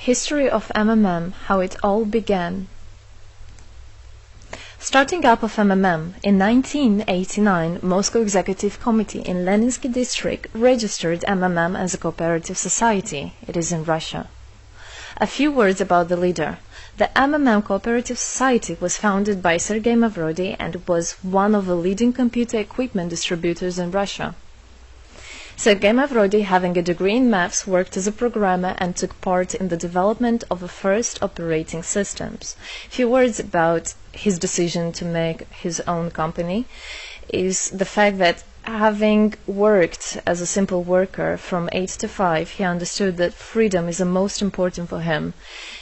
History of MMM, how it all began. Starting up of MMM, in 1989, Moscow Executive Committee in Leninsky district registered MMM as a cooperative society. It is in Russia. A few words about the leader. The MMM Cooperative Society was founded by Sergei Mavrodi and was one of the leading computer equipment distributors in Russia. Sergei Mavrodi, having a degree in maths, worked as a programmer and took part in the development of the first operating systems. A few words about his decision to make his own company is the fact that having worked as a simple worker from 8 to 5, he understood that freedom is the most important for him,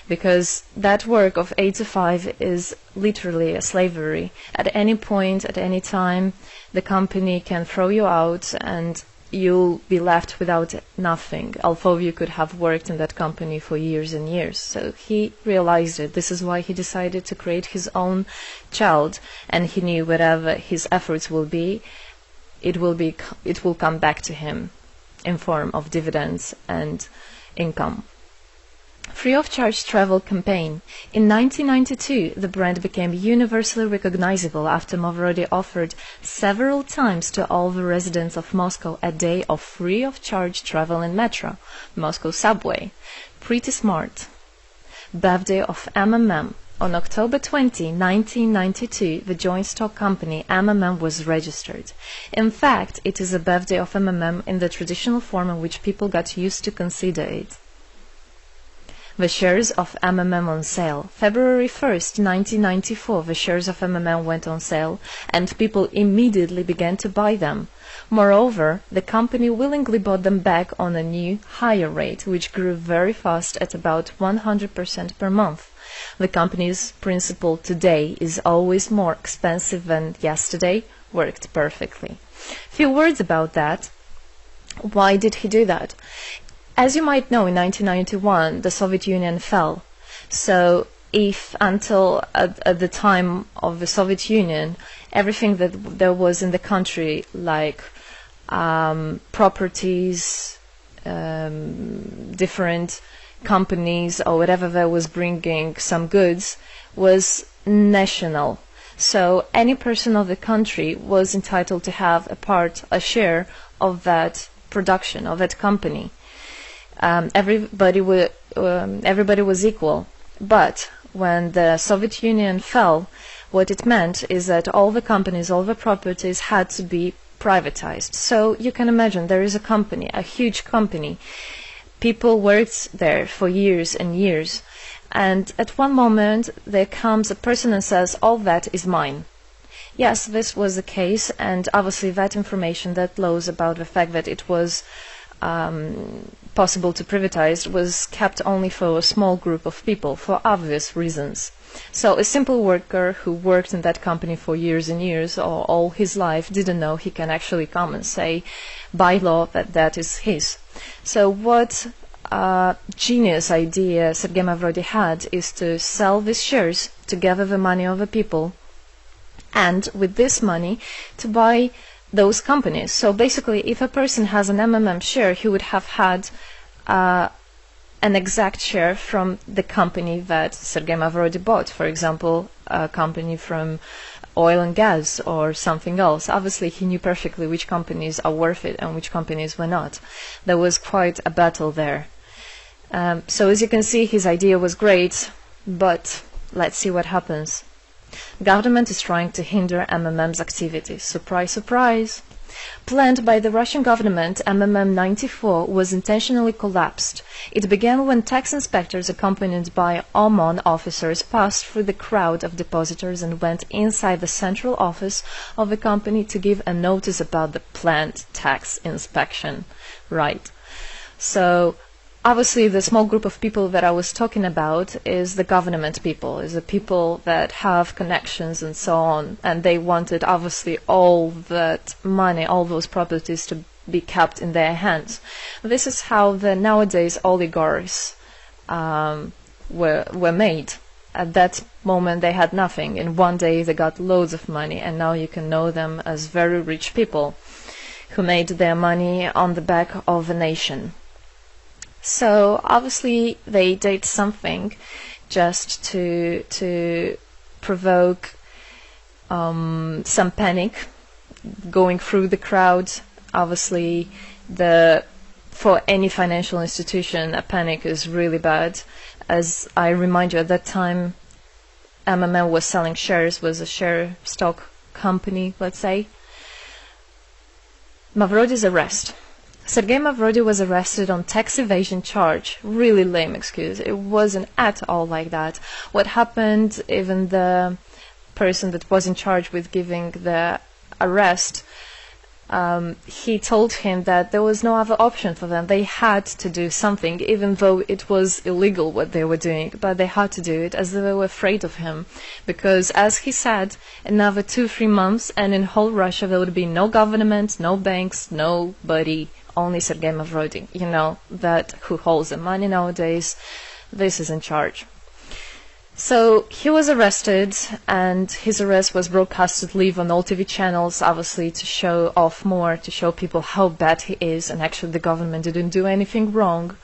because that work of 8 to 5 is literally a slavery. At any point, at any time, the company can throw you out and you'll be left without nothing, although you could have worked in that company for years and years. So he realized it. This is why he decided to create his own child, and he knew whatever his efforts will be, it will come back to him in form of dividends and income. Free of charge travel campaign. In 1992, the brand became universally recognizable after Mavrodi offered several times to all the residents of Moscow a day of free of charge travel in metro, Moscow subway. Pretty smart. Birthday of MMM. On October 20, 1992, the joint stock company MMM was registered. In fact, it is a birthday of MMM in the traditional form in which people got used to consider it. The shares of MMM on sale. February 1st, 1994, the shares of MMM went on sale, and people immediately began to buy them. Moreover, the company willingly bought them back on a new, higher rate, which grew very fast at about 100% per month. The company's principle today is always more expensive than yesterday worked perfectly. Few words about that. Why did he do that? As you might know, in 1991, the Soviet Union fell. So if until at the time of the Soviet Union, everything that there was in the country, like properties, different companies or whatever that was bringing some goods, was national. So any person of the country was entitled to have a share of that production, of that company. Everybody was equal. But when the Soviet Union fell, what it meant is that all the companies, all the properties had to be privatized. So you can imagine there is a company, a huge company. People worked there for years and years, and at one moment there comes a person and says, all that is mine. Yes, this was the case, and obviously that information, that laws about the fact that it was possible to privatize was kept only for a small group of people for obvious reasons. So a simple worker who worked in that company for years and years or all his life didn't know he can actually come and say by law that that is his. So what genius idea Sergei Mavrodi had is to sell these shares to gather the money of the people, and with this money to buy those companies. So basically, if a person has an MMM share, he would have had an exact share from the company that Sergei Mavrodi bought. For example, a company from oil and gas or something else. Obviously, he knew perfectly which companies are worth it and which companies were not. There was quite a battle there. So as you can see, his idea was great, but let's see what happens. Government is trying to hinder MMM's activities. Surprise, surprise! Planned by the Russian government, MMM 94 was intentionally collapsed. It began when tax inspectors accompanied by OMON officers passed through the crowd of depositors and went inside the central office of the company to give a notice about the planned tax inspection. Right. So obviously, the small group of people that I was talking about is the government people, is the people that have connections and so on, and they wanted obviously all that money, all those properties to be kept in their hands. This is how the nowadays oligarchs were made. At that moment they had nothing. In one day they got loads of money, and now you can know them as very rich people who made their money on the back of a nation. So obviously they did something just to provoke some panic going through the crowd. Obviously, for any financial institution, a panic is really bad. As I remind you, at that time, MMM was selling shares, was a share stock company, let's say. Mavrody's arrest. Sergei Mavrody was arrested on tax evasion charge. Really lame excuse. It wasn't at all like that. What happened, even the person that was in charge with giving the arrest, he told him that there was no other option for them. They had to do something, even though it was illegal what they were doing, but they had to do it as they were afraid of him. Because, as he said, another 2-3 months and in whole Russia there would be no government, no banks, nobody, only Sergei Mavrody, that who holds the money nowadays. This is in charge. So he was arrested, and his arrest was broadcasted live on all TV channels, obviously to show off more, to show people how bad he is, and actually the government didn't do anything wrong.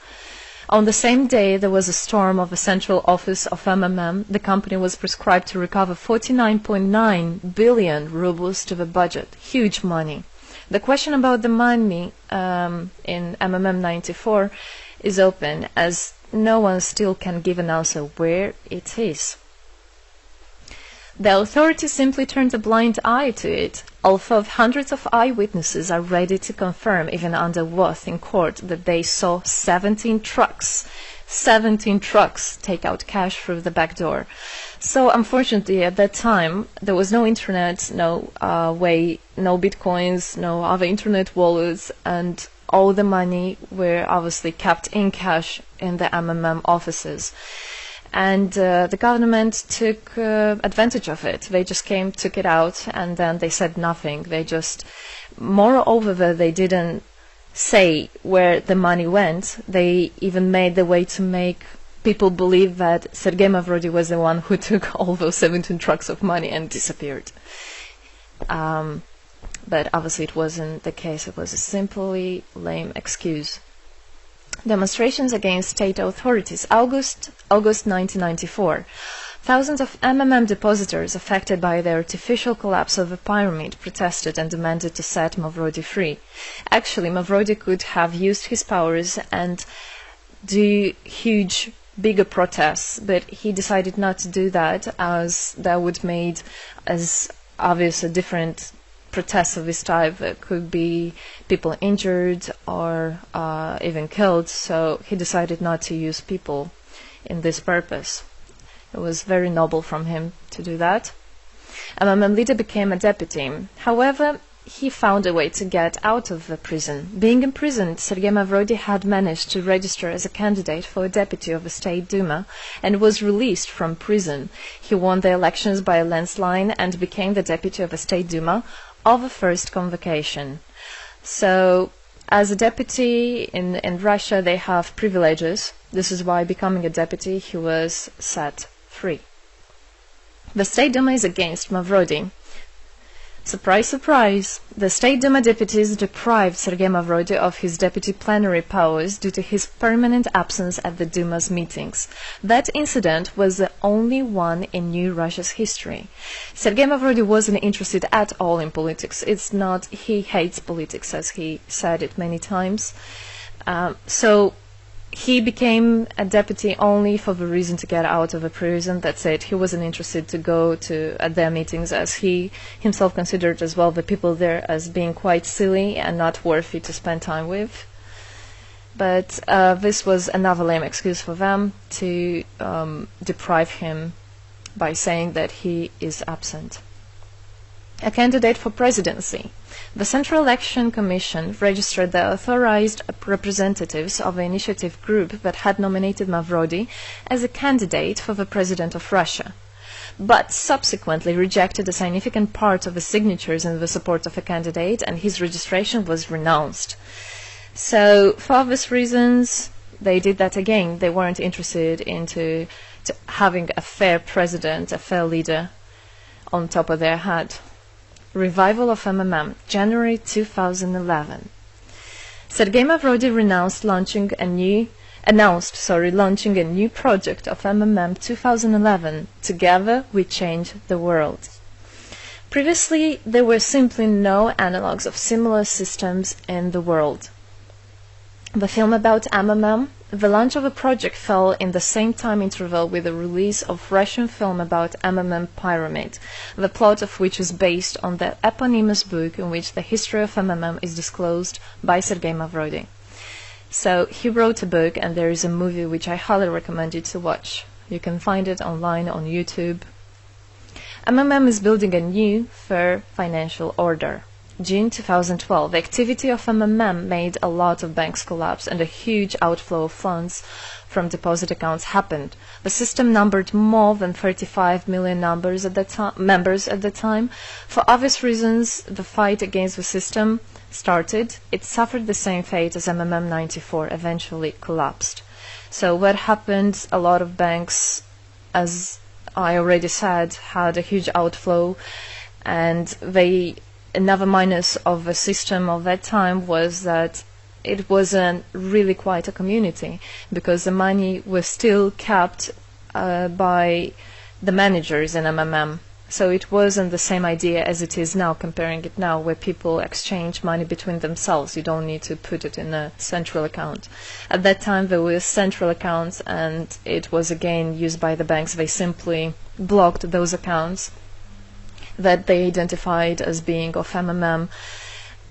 On the same day, there was a storm of the central office of MMM. The company was prescribed to recover 49.9 billion rubles to the budget. Huge money. The question about the money in MMM 94 is open, as no one still can give an answer where it is. The authorities simply turned a blind eye to it, although hundreds of eyewitnesses are ready to confirm, even under oath in court, that they saw 17 trucks take out cash through the back door. So unfortunately at that time there was no internet, no bitcoins, no other internet wallets, and all the money were obviously kept in cash in the MMM offices. And the government took advantage of it. They just came, took it out, and then they said nothing. Moreover, they didn't say where the money went. They even made the way to make people believe that Sergei Mavrody was the one who took all those 17 trucks of money and disappeared. But obviously it wasn't the case. It was a simply lame excuse. Demonstrations against state authorities. August 1994. Thousands of MMM depositors affected by the artificial collapse of the pyramid protested and demanded to set Mavrody free. Actually, Mavrody could have used his powers and do huge, bigger protests, but he decided not to do that, as that would made as obvious a different protests of this type. There could be people injured or even killed, so he decided not to use people in this purpose. It was very noble from him to do that. MMM leader became a deputy. However, he found a way to get out of the prison. Being imprisoned, Sergei Mavrody had managed to register as a candidate for a deputy of the State Duma and was released from prison. He won the elections by a landslide and became the deputy of the State Duma of the first convocation. So, as a deputy in Russia, they have privileges. This is why, becoming a deputy, he was set free. The State Duma is against Mavrody. Surprise, surprise! The State Duma deputies deprived Sergei Mavrody of his deputy plenary powers due to his permanent absence at the Duma's meetings. That incident was the only one in New Russia's history. Sergei Mavrody wasn't interested at all in politics. It's not, he hates politics, as he said it many times. So he became a deputy only for the reason to get out of a prison. That's it. He wasn't interested to go at their meetings, as he himself considered as well the people there as being quite silly and not worthy to spend time with. But this was another lame excuse for them to deprive him by saying that he is absent. A candidate for presidency. The Central Election Commission registered the authorized representatives of the initiative group that had nominated Mavrody as a candidate for the President of Russia, but subsequently rejected a significant part of the signatures in the support of a candidate, and his registration was renounced. So, for obvious reasons, they did that again. They weren't interested into having a fair president, a fair leader on top of their head. Revival of MMM, January 2011. Sergei Mavrody renounced launching a new launching a new project of MMM 2011. Together we change the world. Previously, there were simply no analogs of similar systems in the world. The film about MMM, the launch of a project fell in the same time interval with the release of Russian film about MMM Pyramid, the plot of which is based on the eponymous book in which the history of MMM is disclosed by Sergei Mavrodi. So he wrote a book, and there is a movie which I highly recommend you to watch. You can find it online on YouTube. MMM is building a new, fair financial order. June 2012, the activity of MMM made a lot of banks collapse and a huge outflow of funds from deposit accounts happened. The system numbered more than 35 million members at the time. For obvious reasons, the fight against the system started. It suffered the same fate as MMM 94, eventually collapsed. So what happened? A lot of banks, as I already said, had a huge outflow, and another minus of the system of that time was that it wasn't really quite a community, because the money was still kept by the managers in MMM. So it wasn't the same idea as it is now, comparing it now, where people exchange money between themselves. You don't need to put it in a central account. At that time, there were central accounts, and it was again used by the banks. They simply blocked those accounts that they identified as being of MMM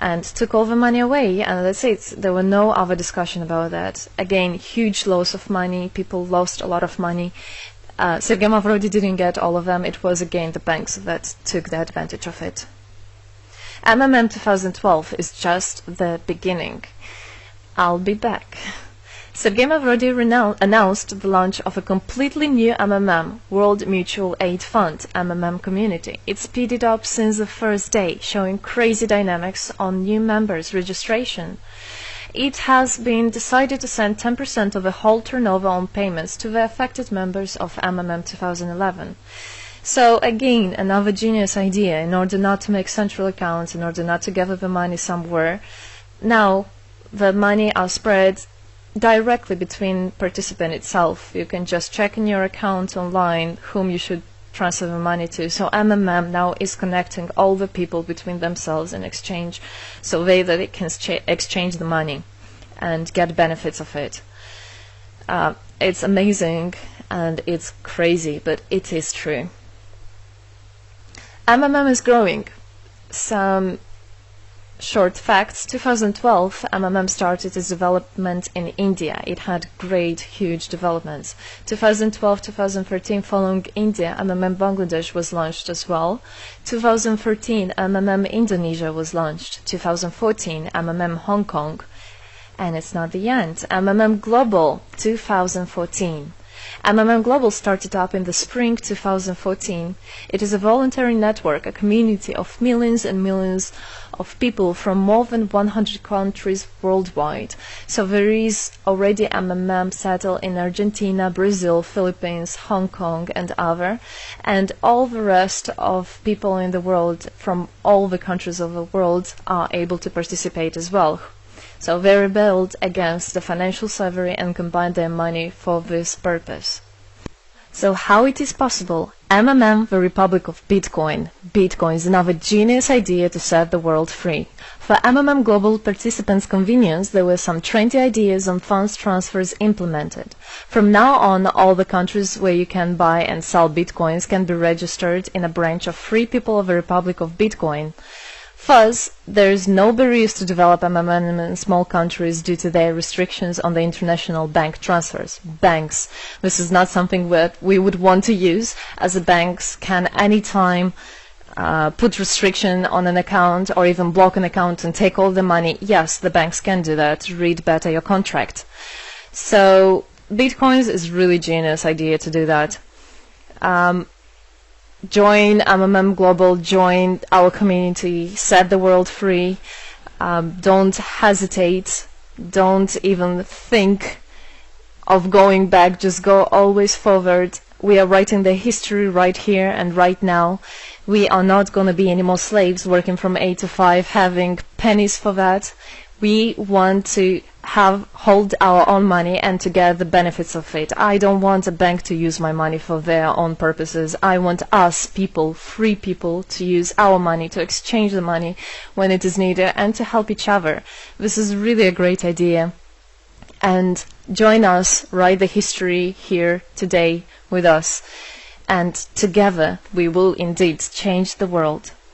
and took all the money away, and that's it. There were no other discussion about that. Again, huge loss of money. People lost a lot of money. Sergei Mavrodi didn't get all of them. It was again the banks that took the advantage of it. MMM 2012 is just the beginning. I'll be back. Sergei Mavrodi announced the launch of a completely new MMM, World Mutual Aid Fund, MMM community. It speeded up since the first day, showing crazy dynamics on new members' registration. It has been decided to send 10% of the whole turnover on payments to the affected members of MMM 2011. So again, another genius idea. In order not to make central accounts, in order not to gather the money somewhere, now the money are spread directly between participant itself. You can just check in your account online whom you should transfer the money to. So MMM now is connecting all the people between themselves in exchange, so that they can exchange the money and get benefits of it. It's amazing and it's crazy, but it is true. MMM is growing. Some short facts. 2012, MMM started its development in India. It had great, huge developments. 2012-2013, following India, MMM Bangladesh was launched as well. 2013, MMM Indonesia was launched. 2014, MMM Hong Kong. And it's not the end. MMM Global, 2014. MMM Global started up in the spring 2014. It is a voluntary network, a community of millions and millions of people from more than 100 countries worldwide. So there is already MMM settled in Argentina, Brazil, Philippines, Hong Kong and other, and all the rest of people in the world from all the countries of the world are able to participate as well. So they rebelled against the financial slavery and combined their money for this purpose. So how it is possible? MMM, the Republic of Bitcoin. Bitcoin is another genius idea to set the world free. For MMM Global participants' convenience, there were some 20 ideas on funds transfers implemented. From now on, all the countries where you can buy and sell Bitcoins can be registered in a branch of Free People of the Republic of Bitcoin. Thus, there is no barriers to develop MMM in small countries due to their restrictions on the international bank transfers. Banks. This is not something that we would want to use, as the banks can anytime put restriction on an account or even block an account and take all the money. Yes, the banks can do that. Read better your contract. So, Bitcoins is really genius idea to do that. Join MMM Global, join our community, set the world free. Don't hesitate, don't even think of going back, just go always forward. We are writing the history right here and right now. We are not going to be any more slaves working from 8 to 5, having pennies for that. We want to hold our own money and to get the benefits of it. I don't want a bank to use my money for their own purposes. I want us people, free people, to use our money, to exchange the money when it is needed, and to help each other. This is really a great idea. And join us, write the history here today with us, and together we will indeed change the world.